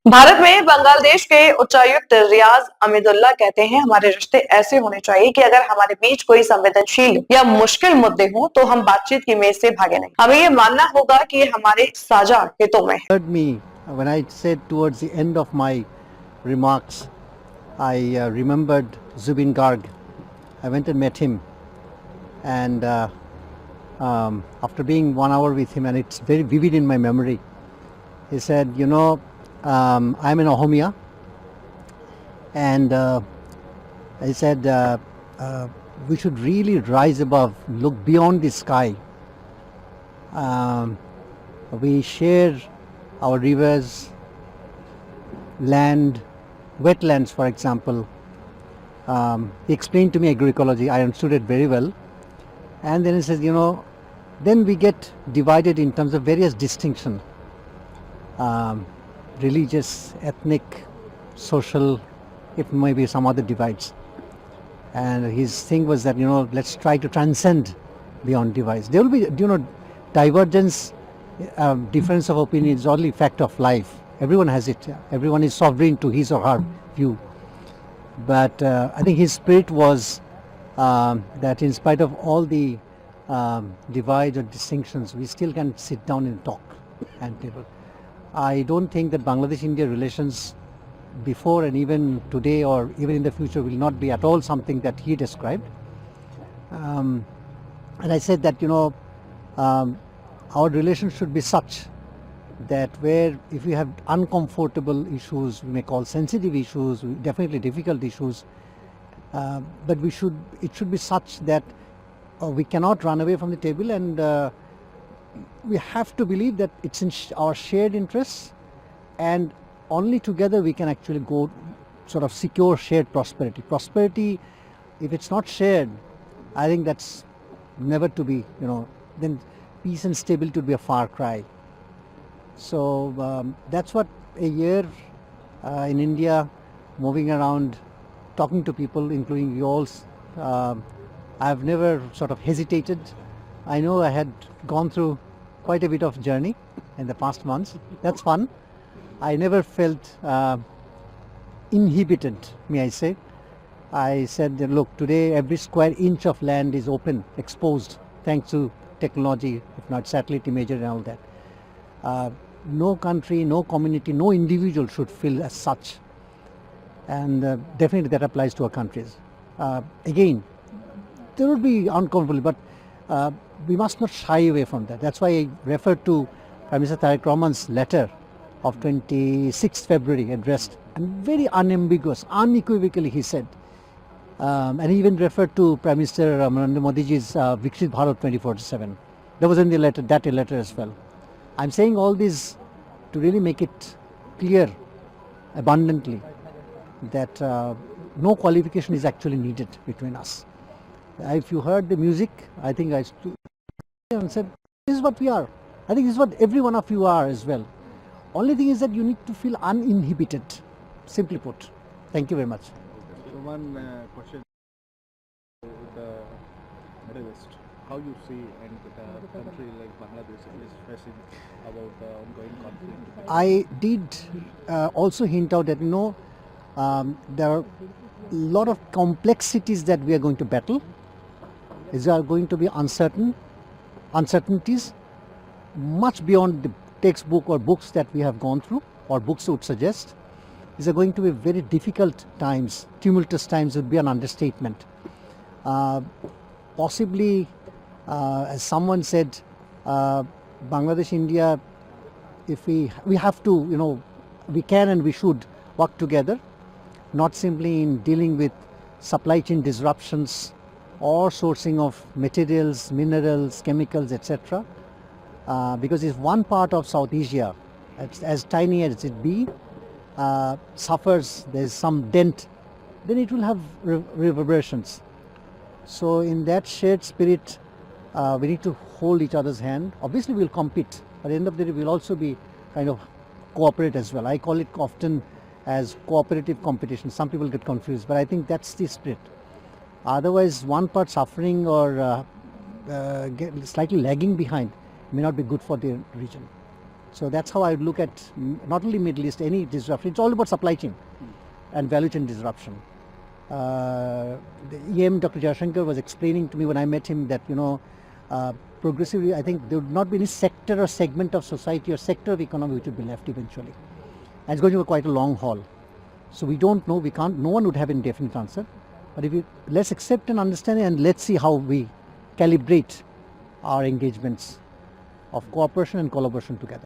भारत में बांग्लादेश के उच्चायुक्त रियाज अमीदुल्लाह कहते हैं, हमारे रिश्ते ऐसे होने चाहिए कि अगर हमारे बीच कोई संवेदनशील या मुश्किल मुद्दे हों तो हम बातचीत की मेज से भागे नहीं। हमें ये मानना होगा कि ये हमारे साझा हितों में है। Heard me when I said towards the end of my remarks, I remembered Zubin Garg. I went and met him, and after being 1 hour with him, and it's very vivid in my memory, he said, you know, I'm in Ohomia, and he said we should really rise above, look beyond the sky. We share our rivers, land, wetlands, for example. He explained to me agroecology. I understood it very well. And then he says, you know, then we get divided in terms of various distinction, religious, ethnic, social, it may be some other divides. And his thing was that, you know, let's try to transcend beyond divides. There will be, you know, divergence, difference of opinion is only fact of life. Everyone has it. Everyone is sovereign to his or her view. But I think his spirit was that in spite of all the divides or distinctions, we still can sit down and talk and table. I don't think that Bangladesh-India relations before and even today or even in the future will not be at all something that he described. And I said that, you know, our relations should be such that where if we have uncomfortable issues, we may call sensitive issues, definitely difficult issues, but it should be such that we cannot run away from the table, and we have to believe that it's in our shared interests, and only together we can actually go sort of secure shared prosperity. Prosperity, if it's not shared, I think that's never to be, you know, then peace and stability would be a far cry. So that's what a year in India, moving around, talking to people, including you all, I've never sort of hesitated. I know I had gone through quite a bit of journey in the past months. That's fun. I never felt inhibited, may I say. I said, look, today every square inch of land is open, exposed, thanks to technology, if not satellite imagery and all that. No country, no community, no individual should feel as such. And definitely that applies to our countries. Again, there will be uncomfortable, but we must not shy away from that. That's why I referred to Prime Minister Tariq Rahman's letter of 26th February addressed, and very unambiguous, unequivocally he said, and he even referred to Prime Minister Narendra Modi's Viksit Bharat 2047. That was in the letter, that letter as well. I'm saying all this to really make it clear abundantly that no qualification is actually needed between us. If you heard the music, I think I stood and said, this is what we are. I think this is what every one of you are as well. Only thing is that you need to feel uninhibited, simply put. Thank you very much. So one question to the Middle East. How you see and the country like Bangladesh is facing about the ongoing conflict? I did also hint out that, you know, there are a lot of complexities that we are going to battle. These are going to be uncertainties much beyond the textbook or books that we have gone through or books would suggest. These are going to be very difficult times. Tumultuous times would be an understatement. Possibly, as someone said, Bangladesh, India, if we have to, you know, we can and we should work together, not simply in dealing with supply chain disruptions or sourcing of materials, minerals, chemicals, etc. Because if one part of South Asia, as tiny as it be, suffers, there's some dent, then it will have reverberations. So in that shared spirit, we need to hold each other's hand. Obviously we'll compete, but at the end of the day we'll also be kind of cooperate as well. I call it often as cooperative competition. Some people get confused, but I think that's the spirit. Otherwise, one part suffering or slightly lagging behind may not be good for the region. So that's how I would look at not only Middle East, any disruption. It's all about supply chain and value chain disruption. The EM Dr. Jayashankar was explaining to me when I met him that, progressively I think there would not be any sector or segment of society or sector of economy which would be left eventually. And it's going to be quite a long haul. So we don't know, we can't, no one would have an definite answer. But if let's accept and understand it, and let's see how we calibrate our engagements of cooperation and collaboration together.